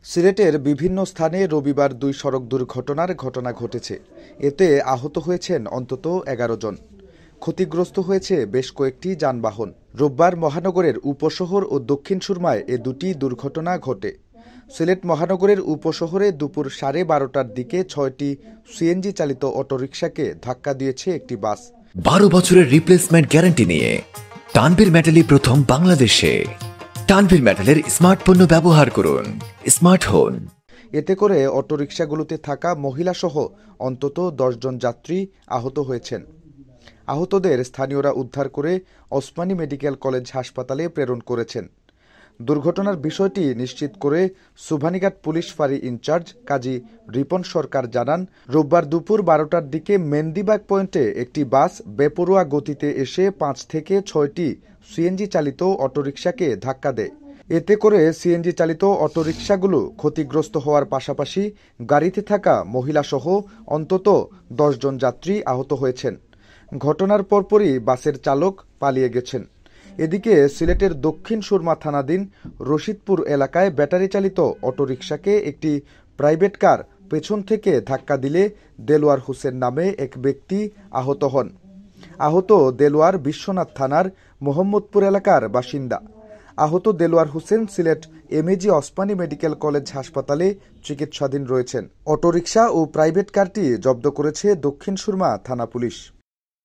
সিলেটের বিভিন্ন স্থানে রবিবার দুই সড়ক দুর্ঘটনার ঘটনা ঘটেছে। এতে আহত হয়েছেন অন্তত ১১ জন। ক্ষতিগ্রস্ত হয়েছে বেশ কয়েকটি যানবাহন। রোববার মহানগরের উপশহর ও দক্ষিণ সুরমায় এ দুটি দুর্ঘটনা ঘটে। সিলেট মহানগরের উপশহরে দুপুর 12:30টার দিকে ৬টি সিএনজি চালিত অটোরিকশাকে ধাক্কা দিয়েছে একটি বাস। ১২ বছরের রিপ্লেসমেন্ট গ্যারান্টি নিয়ে তানভীর মেটালি প্রথম বাংলাদেশে। তানভীর মেটালের স্মার্ট পণ্য ব্যবহার করুন, স্মার্ট হন। এতে করে অটোরিকশাগুলোতে থাকা মহিলাসহ অন্তত ১০ জন যাত্রী আহত হয়েছেন। আহতদের স্থানীয়রা উদ্ধার করে ওসমানী মেডিকেল কলেজ হাসপাতালে প্রেরণ করেছেন। দুর্ঘটনার বিষয়টি নিশ্চিত করে সুভানীঘাট পুলিশ ফাঁড়ি ইনচার্জ কাজী রিপন সরকার জানান, রোববার দুপুর 12টার দিকে মেন্দিবাগ পয়েন্টে একটি বাস বেপরোয়া গতিতে এসে ৫ থেকে ৬টি সিএনজি চালিত অটোরিকশাকে ধাক্কা দেয়। এতে করে সিএনজি চালিত অটোরিকশাগুলো ক্ষতিগ্রস্ত হওয়ার পাশাপাশি গাড়িতে থাকা মহিলাসহ অন্তত ১০ জন যাত্রী আহত হয়েছেন। ঘটনার পরপরই বাসের চালক পালিয়ে গেছেন। এদিকে সিলেটের দক্ষিণ সুরমা থানাধীন রশিদপুর এলাকায় ব্যাটারি চালিত অটোরিকশাকে একটি প্রাইভেট কার পেছন থেকে ধাক্কা দিলে দেলোয়ার হোসেন নামে এক ব্যক্তি আহত হন। আহত দেলোয়ার বিশ্বনাথ থানার মোহাম্মদপুর এলাকার বাসিন্দা। আহত Delwar Hossain Sylhet MAG Osmani medical college হাসপাতালে চিকিৎসাধীন রয়েছেন। অটোরিকশা ও প্রাইভেট কারটি জব্দ করেছে দক্ষিণ সুরমা থানা পুলিশ।